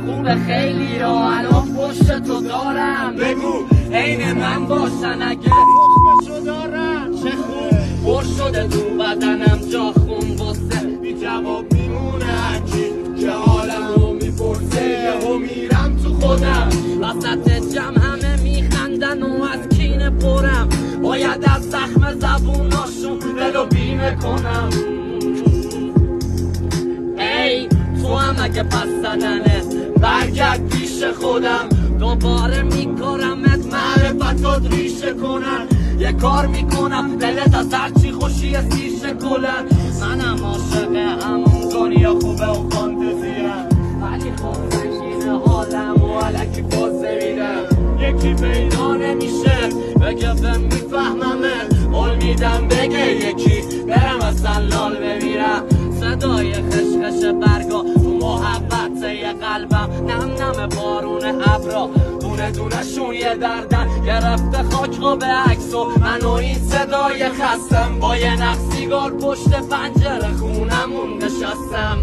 خوبه خیلی را الان پشت تو دارم، بگو عین من باشن اگه تخمشو دارم. چه خوب پر شده تو بدنم جا خون واسه بی جواب میمونه هرکی که حالمو میپرسه. یهو میرم تو خودم وسط جمع همه میخندن و از کینه پرم. باید از زخم زبوناشون دلو بیمه کنم. ای تو هم اگه پس زدنه برگرد پیش خودم. دوباره میکارمت معرفتات ریشه کنن. یه کار میکنم دلت از هرچی خوشی سیشه کلن. منم عاشق همون دنیا خوبه و فانتزیه، ولی خب سنگینه حالم و علکی بازه میرم. یکی پیدا نمیشه بگه به میفهممه، قول میدم بگه یکی برم از سلال بمیرم. صدای خشخش برگا تو محبت یه قلبم، نم نم بارون ابرا دونه دونه شون یه دردن گرفته خاک رو به عکس و من و این صدای خستم با یه نخ سیگار پشت پنجره خونمون نشستم.